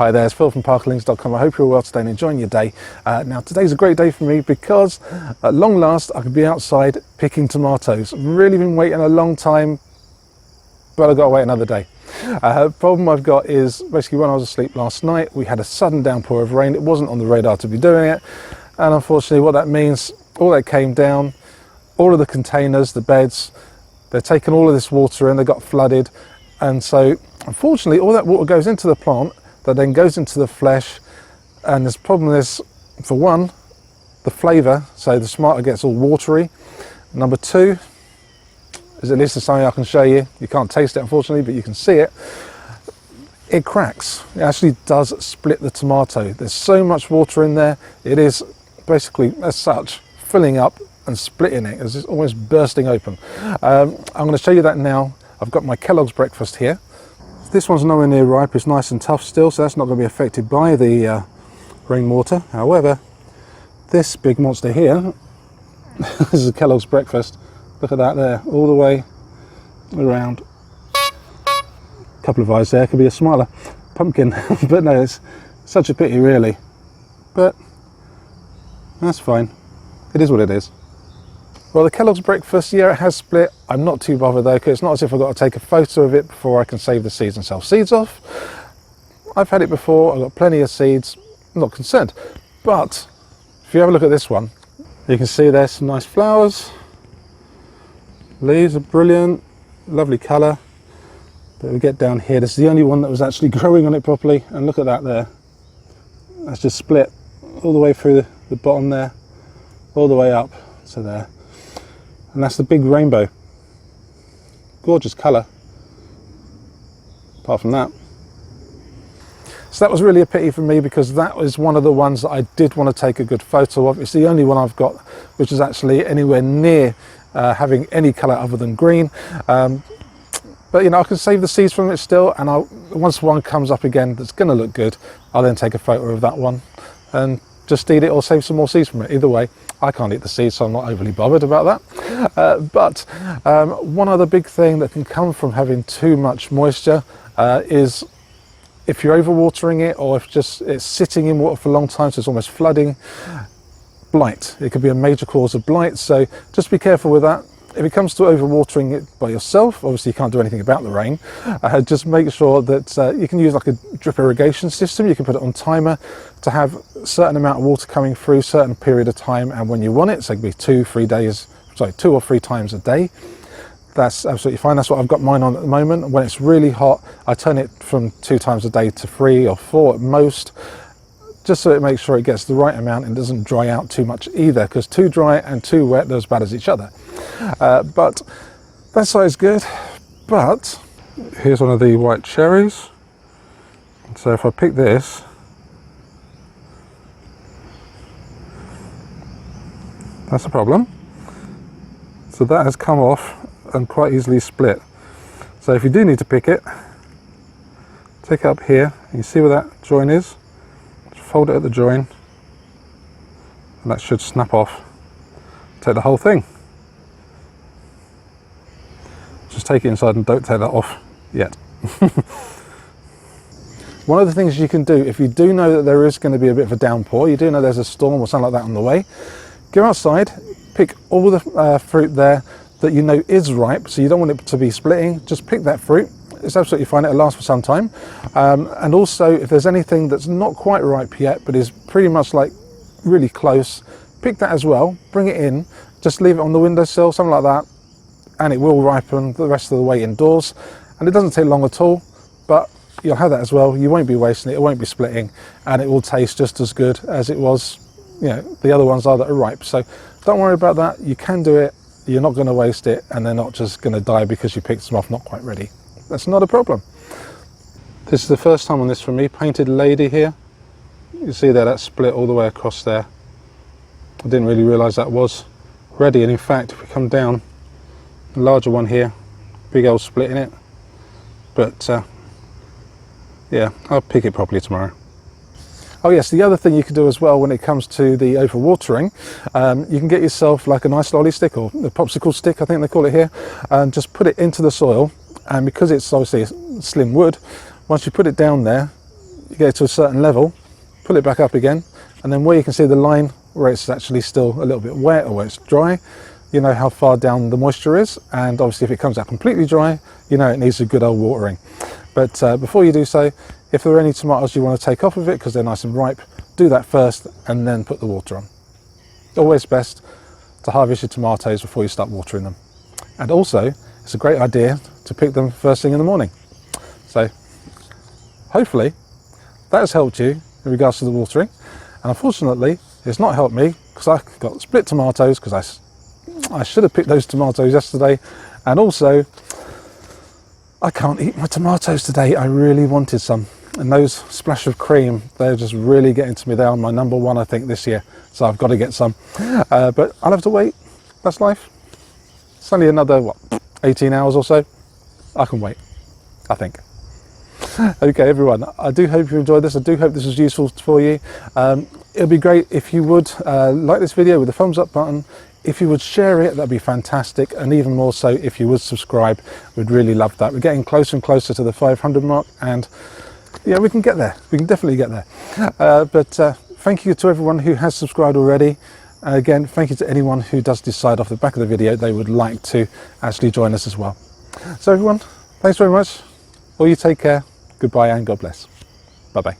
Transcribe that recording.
Hi there, it's Phil from parklings.com. I hope you're well today and enjoying your day. Now today's a great day for me because at long last I can be outside picking tomatoes. I've really been waiting a long time, but I've got to wait another day. Problem I've got is basically when I was asleep last night we had a sudden downpour of rain. It wasn't on the radar to be doing it, and unfortunately what that means, all that came down, all of the containers, the beds, they're taking all of this water in, they got flooded, and so unfortunately all that water goes into the plant that then goes into the flesh, and this problem is, for one, the flavour, so the tomato gets all watery. Number two is, at least it's something I can show you, you can't taste it unfortunately, but you can see it, it cracks. It actually does split the tomato. There's so much water in there, it is basically as such filling up and splitting it, it's almost bursting open. I'm going to show you that now. I've got my Kellogg's breakfast here. This one's nowhere near ripe, it's nice and tough still, so that's not going to be affected by the rainwater. However, this big monster here, this is a Kellogg's breakfast, look at that there, all the way around. A couple of eyes there, could be a smiler pumpkin, but no, it's such a pity really, but that's fine, it is what it is. Well, the Kellogg's breakfast, yeah, it has split. I'm not too bothered though, because it's not as if I've got to take a photo of it before I can save the seeds and sell seeds off. I've had it before, I've got plenty of seeds, I'm not concerned. But if you have a look at this one, you can see there's some nice flowers. Leaves are brilliant, lovely colour. But we get down here, this is the only one that was actually growing on it properly, and look at that there. That's just split all the way through the bottom there, all the way up to there. And that's the big rainbow. Gorgeous colour, apart from that. So that was really a pity for me, because that was one of the ones that I did want to take a good photo of. It's the only one I've got which is actually anywhere near having any colour other than green. But you know, I can save the seeds from it still, and once one comes up again that's going to look good, I'll then take a photo of that one and just eat it or save some more seeds from it. Either way, I can't eat the seeds, so I'm not overly bothered about that. But one other big thing that can come from having too much moisture is if you're overwatering it, or if it's sitting in water for a long time, so it's almost flooding. Blight, it could be a major cause of blight, so just be careful with that. If it comes to overwatering it by yourself, obviously you can't do anything about the rain, just make sure that you can use like a drip irrigation system. You can put it on timer to have a certain amount of water coming through a certain period of time, and when you want it, so it could be 2 or 3 times a day. That's absolutely fine. That's what I've got mine on at the moment. When it's really hot, I turn it from 2 times a day to 3 or 4 at most, just so it makes sure it gets the right amount and doesn't dry out too much either, because too dry and too wet, they're as bad as each other. But that side's good. But here's one of the white cherries. So if I pick this, that's a problem. So that has come off and quite easily split. So if you do need to pick it, take it up here, and you see where that join is? Fold it at the join, and that should snap off. Take the whole thing. Just take it inside and don't take that off yet. One of the things you can do, if you do know that there is going to be a bit of a downpour, you do know there's a storm or something like that on the way, go outside, pick all the fruit there that you know is ripe, so you don't want it to be splitting, just pick that fruit. It's absolutely fine, it'll last for some time. And also, if there's anything that's not quite ripe yet, but is pretty much like really close, pick that as well, bring it in, just leave it on the windowsill, something like that, and it will ripen the rest of the way indoors. And it doesn't take long at all, but you'll have that as well. You won't be wasting it, it won't be splitting, and it will taste just as good as it was, you know, the other ones are that are ripe. So don't worry about that, you can do it, you're not going to waste it, and they're not just going to die because you picked them off not quite ready. That's not a problem. This is the first time on this for me. Painted lady here. You see there, that split all the way across there. I didn't really realise that was ready, and in fact, if we come down, the larger one here, big old split in it. But yeah, I'll pick it properly tomorrow. Oh yes, the other thing you can do as well when it comes to the overwatering, you can get yourself like a nice lolly stick, or a popsicle stick, I think they call it here, and just put it into the soil. And because it's obviously slim wood, once you put it down there, you get to a certain level, pull it back up again, and then where you can see the line where it's actually still a little bit wet or where it's dry, you know how far down the moisture is, and obviously if it comes out completely dry, you know it needs a good old watering. But before you do so, if there are any tomatoes you want to take off of it because they're nice and ripe, do that first and then put the water on. Always best to harvest your tomatoes before you start watering them. And also, it's a great idea to pick them first thing in the morning. So hopefully that has helped you in regards to the watering, and unfortunately it's not helped me because I got split tomatoes because I should have picked those tomatoes yesterday, and also I can't eat my tomatoes today. I really wanted some, and those splash of cream, they're just really getting to me. They are my number one, I think, this year, so I've got to get some, but I'll have to wait. That's life. It's only another, what, 18 hours or so. I can wait, I think. Okay, everyone, I do hope you enjoyed this. I do hope this was useful for you. It'd be great if you would like this video with the thumbs up button. If you would share it, that'd be fantastic, and even more so if you would subscribe. We'd really love that. We're getting closer and closer to the 500 mark, and yeah, we can get there. We can definitely get there. But thank you to everyone who has subscribed already. And again, thank you to anyone who does decide off the back of the video they would like to actually join us as well. So everyone, thanks very much. Well, you take care. Goodbye and God bless. Bye-bye.